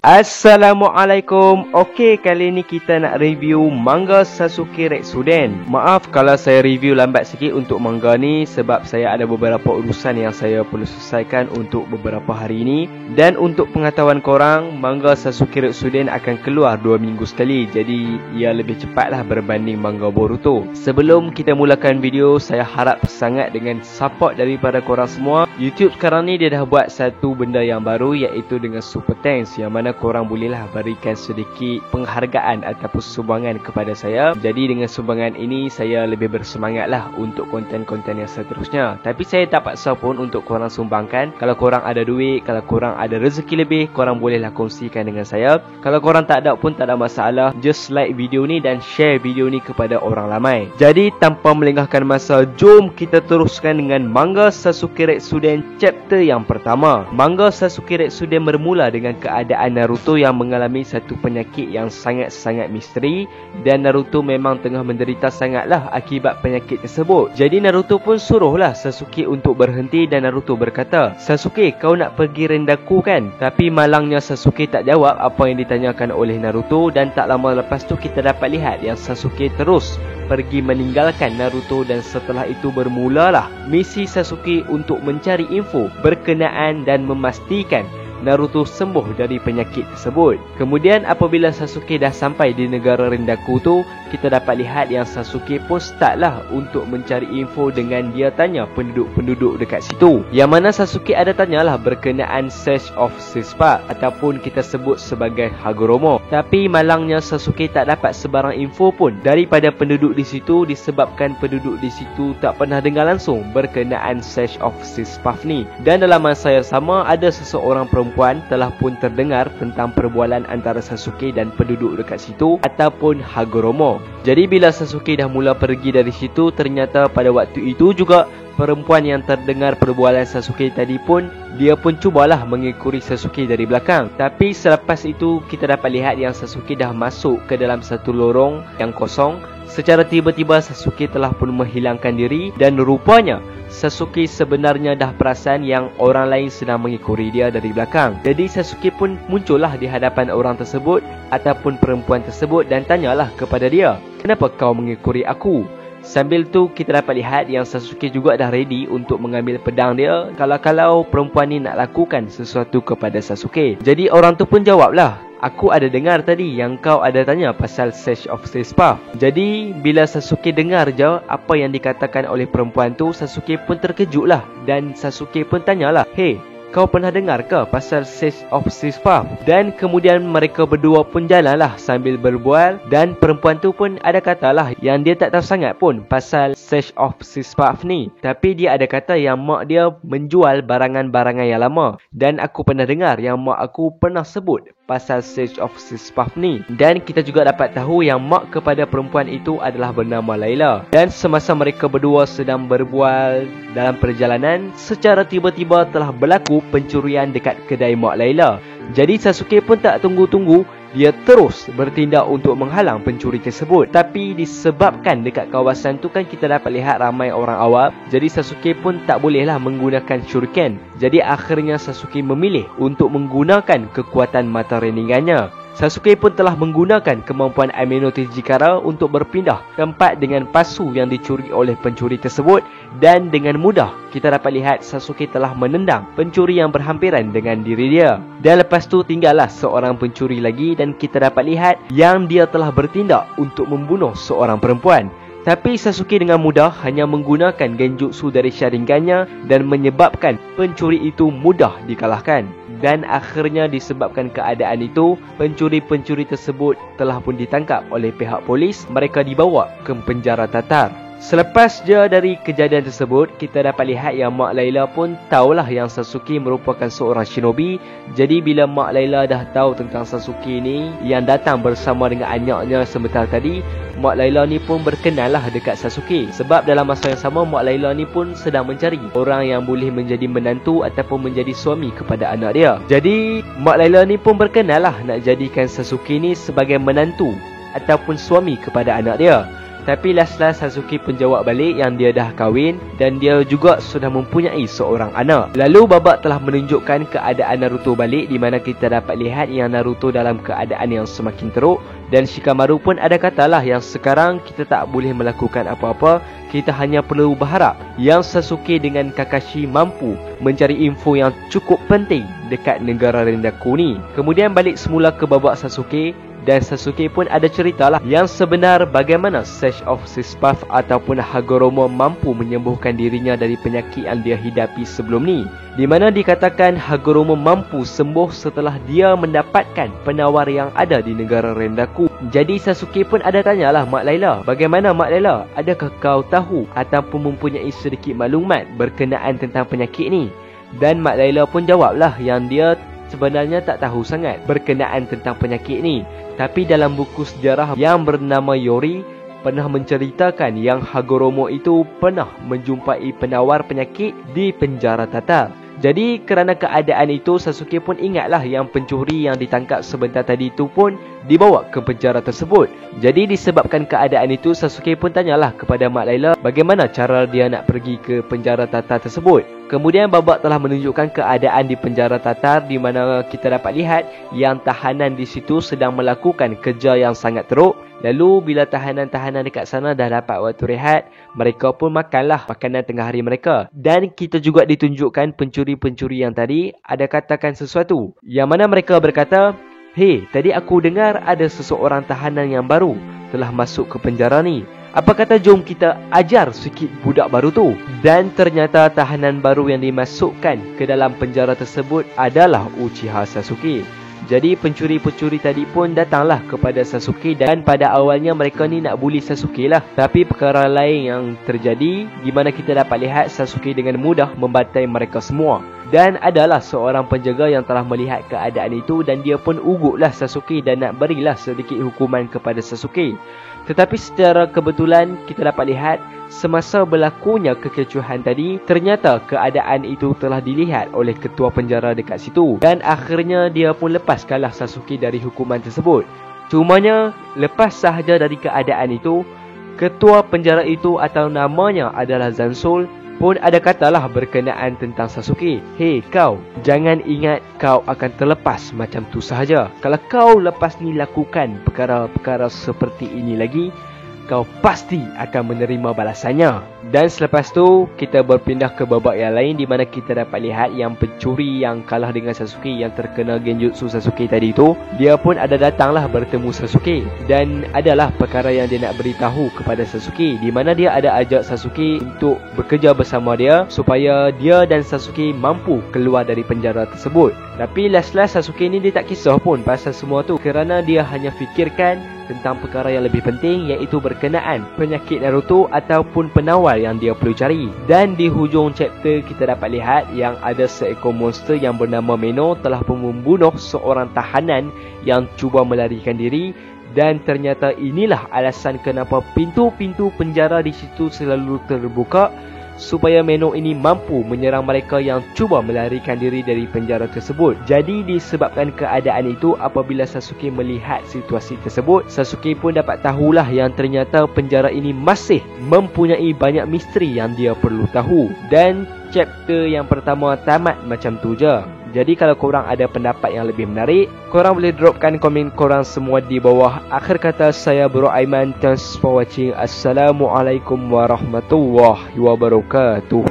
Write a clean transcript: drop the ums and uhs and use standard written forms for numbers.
Assalamualaikum. Okey, kali ni kita nak review manga Sasuke Retsuden. Maaf kalau saya review lambat sikit untuk manga ni sebab saya ada beberapa urusan yang saya perlu selesaikan untuk beberapa hari ini. Dan untuk pengetahuan korang, manga Sasuke Retsuden akan keluar 2 minggu sekali. Jadi ia lebih cepatlah berbanding manga Boruto. Sebelum kita mulakan video, saya harap sangat dengan support daripada korang semua. YouTube sekarang ni dia dah buat satu benda yang baru, iaitu dengan Super Thanks, yang mana korang bolehlah berikan sedikit penghargaan ataupun sumbangan kepada saya. Jadi dengan sumbangan ini saya lebih bersemangatlah untuk konten-konten yang seterusnya. Tapi saya tak paksa pun untuk korang sumbangkan. Kalau korang ada duit, kalau korang ada rezeki lebih, korang bolehlah kongsikan dengan saya. Kalau korang tak ada pun tak ada masalah. Just like video ni dan share video ni kepada orang ramai. Jadi tanpa melengahkan masa, jom kita teruskan dengan manga Sasuke Retsuden chapter yang pertama. Manga Sasuke Retsuden bermula dengan keadaan Naruto yang mengalami satu penyakit yang sangat-sangat misteri, dan Naruto memang tengah menderita sangatlah akibat penyakit tersebut. Jadi Naruto pun suruhlah Sasuke untuk berhenti, dan Naruto berkata, "Sasuke, kau nak pergi rendaku kan?" Tapi malangnya Sasuke tak jawab apa yang ditanyakan oleh Naruto, dan tak lama lepas tu kita dapat lihat yang Sasuke terus pergi meninggalkan Naruto, dan setelah itu bermulalah misi Sasuke untuk mencari info berkenaan dan memastikan Naruto sembuh dari penyakit tersebut. Kemudian apabila Sasuke dah sampai di negara Rendaku tu, kita dapat lihat yang Sasuke pun startlah untuk mencari info dengan dia tanya penduduk-penduduk dekat situ. Yang mana Sasuke ada tanyalah berkenaan Search of Six Path ataupun kita sebut sebagai Hagoromo. Tapi malangnya Sasuke tak dapat sebarang info pun daripada penduduk di situ, disebabkan penduduk di situ tak pernah dengar langsung berkenaan Search of Six Path ni. Dan dalam masa yang sama, ada seseorang perempuan telah pun terdengar tentang perbualan antara Sasuke dan penduduk dekat situ ataupun Hagoromo. Jadi bila Sasuke dah mula pergi dari situ, ternyata pada waktu itu juga perempuan yang terdengar perbualan Sasuke tadi pun, dia pun cubalah mengikuti Sasuke dari belakang. Tapi selepas itu kita dapat lihat yang Sasuke dah masuk ke dalam satu lorong yang kosong. Secara tiba-tiba Sasuke telah pun menghilangkan diri, dan rupanya Sasuke sebenarnya dah perasan yang orang lain sedang mengikuti dia dari belakang. Jadi Sasuke pun muncullah di hadapan orang tersebut ataupun perempuan tersebut dan tanyalah kepada dia, "Kenapa kau mengikuti aku?" Sambil tu kita dapat lihat yang Sasuke juga dah ready untuk mengambil pedang dia kalau perempuan ni nak lakukan sesuatu kepada Sasuke. Jadi orang tu pun jawablah, "Aku ada dengar tadi yang kau ada tanya pasal Search of Six Path." Jadi bila Sasuke dengar je apa yang dikatakan oleh perempuan tu, Sasuke pun terkejutlah, dan Sasuke pun tanyalah, "Hey, kau pernah dengar ke pasal Search of Six Path?" Dan kemudian mereka berdua pun jalanlah sambil berbual, dan perempuan tu pun ada katalah yang dia tak tahu sangat pun pasal Search of Six Path ni. Tapi dia ada kata yang mak dia menjual barangan-barangan yang lama, dan aku pernah dengar yang mak aku pernah sebut pasal Search of Six Path ni. Dan kita juga dapat tahu yang mak kepada perempuan itu adalah bernama Layla. Dan semasa mereka berdua sedang berbual dalam perjalanan, secara tiba-tiba telah berlaku pencurian dekat kedai mak Layla. Jadi Sasuke pun tak tunggu-tunggu, dia terus bertindak untuk menghalang pencuri tersebut. Tapi disebabkan dekat kawasan tu kan kita dapat lihat ramai orang awam, jadi Sasuke pun tak bolehlah menggunakan shuriken. Jadi akhirnya Sasuke memilih untuk menggunakan kekuatan mata reningannya. Sasuke pun telah menggunakan kemampuan Amino Tejikara untuk berpindah tempat dengan pasu yang dicuri oleh pencuri tersebut, dan dengan mudah kita dapat lihat Sasuke telah menendang pencuri yang berhampiran dengan diri dia. Dan lepas tu tinggallah seorang pencuri lagi, dan kita dapat lihat yang dia telah bertindak untuk membunuh seorang perempuan. Tapi Sasuke dengan mudah hanya menggunakan genjutsu dari Sharingannya dan menyebabkan pencuri itu mudah dikalahkan. Dan akhirnya disebabkan keadaan itu, pencuri-pencuri tersebut telah pun ditangkap oleh pihak polis. Mereka dibawa ke penjara Tatar. Selepas je dari kejadian tersebut, kita dapat lihat yang Mak Layla pun tahulah yang Sasuke merupakan seorang shinobi. Jadi bila Mak Layla dah tahu tentang Sasuke ni yang datang bersama dengan anaknya sebentar tadi, Mak Layla ni pun berkenallah dekat Sasuke. Sebab dalam masa yang sama, Mak Layla ni pun sedang mencari orang yang boleh menjadi menantu ataupun menjadi suami kepada anak dia. Jadi Mak Layla ni pun berkenallah nak jadikan Sasuke ni sebagai menantu ataupun suami kepada anak dia. Tapi last-last Sasuke pun jawab balik yang dia dah kahwin dan dia juga sudah mempunyai seorang anak. Lalu babak telah menunjukkan keadaan Naruto balik, di mana kita dapat lihat yang Naruto dalam keadaan yang semakin teruk. Dan Shikamaru pun ada katalah yang sekarang kita tak boleh melakukan apa-apa. Kita hanya perlu berharap yang Sasuke dengan Kakashi mampu mencari info yang cukup penting dekat negara Rendaku ni. Kemudian balik semula ke babak Sasuke. Dan Sasuke pun ada ceritalah yang sebenar bagaimana Sage of Six Paths ataupun Hagoromo mampu menyembuhkan dirinya dari penyakit yang dia hidapi sebelum ni, di mana dikatakan Hagoromo mampu sembuh setelah dia mendapatkan penawar yang ada di negara Rendaku. Jadi Sasuke pun ada tanyalah Mak Layla, bagaimana Mak Layla, adakah kau tahu ataupun mempunyai sedikit maklumat berkenaan tentang penyakit ni? Dan Mak Layla pun jawablah yang dia sebenarnya tak tahu sangat berkenaan tentang penyakit ni. Tapi dalam buku sejarah yang bernama Yori pernah menceritakan yang Hagoromo itu pernah menjumpai penawar penyakit di penjara Tatar. Jadi kerana keadaan itu, Sasuke pun ingatlah yang pencuri yang ditangkap sebentar tadi itu pun dibawa ke penjara tersebut. Jadi disebabkan keadaan itu, Sasuke pun tanyalah kepada Mak Layla bagaimana cara dia nak pergi ke penjara Tatar tersebut. Kemudian babak telah menunjukkan keadaan di penjara Tatar, di mana kita dapat lihat yang tahanan di situ sedang melakukan kerja yang sangat teruk. Lalu bila tahanan-tahanan dekat sana dah dapat waktu rehat, mereka pun makanlah makanan tengah hari mereka. Dan kita juga ditunjukkan pencuri-pencuri yang tadi ada katakan sesuatu, yang mana mereka berkata, "Hei, tadi aku dengar ada seseorang tahanan yang baru telah masuk ke penjara ni. Apa kata jom kita ajar sikit budak baru tu?" Dan ternyata tahanan baru yang dimasukkan ke dalam penjara tersebut adalah Uchiha Sasuke. Jadi pencuri-pencuri tadi pun datanglah kepada Sasuke, dan pada awalnya mereka ni nak bully Sasuke lah. Tapi perkara lain yang terjadi, di mana kita dapat lihat Sasuke dengan mudah membantai mereka semua. Dan adalah seorang penjaga yang telah melihat keadaan itu, dan dia pun uguklah Sasuke dan nak berilah sedikit hukuman kepada Sasuke. Tetapi secara kebetulan kita dapat lihat semasa berlakunya kekecohan tadi, ternyata keadaan itu telah dilihat oleh ketua penjara dekat situ. Dan akhirnya dia pun lepaskanlah Sasuke dari hukuman tersebut. Cumanya lepas sahaja dari keadaan itu, ketua penjara itu atau namanya adalah Zansol pun ada katalah berkenaan tentang Sasuke. "Hei kau, jangan ingat kau akan terlepas macam tu sahaja. Kalau kau lepas ni lakukan perkara-perkara seperti ini lagi, kau pasti akan menerima balasannya." Dan selepas tu kita berpindah ke babak yang lain, di mana kita dapat lihat yang pencuri yang kalah dengan Sasuke, yang terkena genjutsu Sasuke tadi tu, dia pun ada datanglah bertemu Sasuke. Dan adalah perkara yang dia nak beritahu kepada Sasuke, di mana dia ada ajak Sasuke untuk bekerja bersama dia supaya dia dan Sasuke mampu keluar dari penjara tersebut. Tapi last-last Sasuke ni dia tak kisah pun pasal semua tu, kerana dia hanya fikirkan tentang perkara yang lebih penting, iaitu berkenaan penyakit Naruto ataupun penawar yang dia perlu cari. Dan di hujung chapter kita dapat lihat yang ada seekor monster yang bernama Meno telah pun membunuh seorang tahanan yang cuba melarikan diri. Dan ternyata inilah alasan kenapa pintu-pintu penjara di situ selalu terbuka, supaya Meno ini mampu menyerang mereka yang cuba melarikan diri dari penjara tersebut. Jadi disebabkan keadaan itu, apabila Sasuke melihat situasi tersebut, Sasuke pun dapat tahulah yang ternyata penjara ini masih mempunyai banyak misteri yang dia perlu tahu. Dan chapter yang pertama tamat macam tu je. Jadi kalau korang ada pendapat yang lebih menarik, korang boleh dropkan komen korang semua di bawah. Akhir kata, saya Bro Aiman. Thanks for watching. Assalamualaikum warahmatullahi wabarakatuh.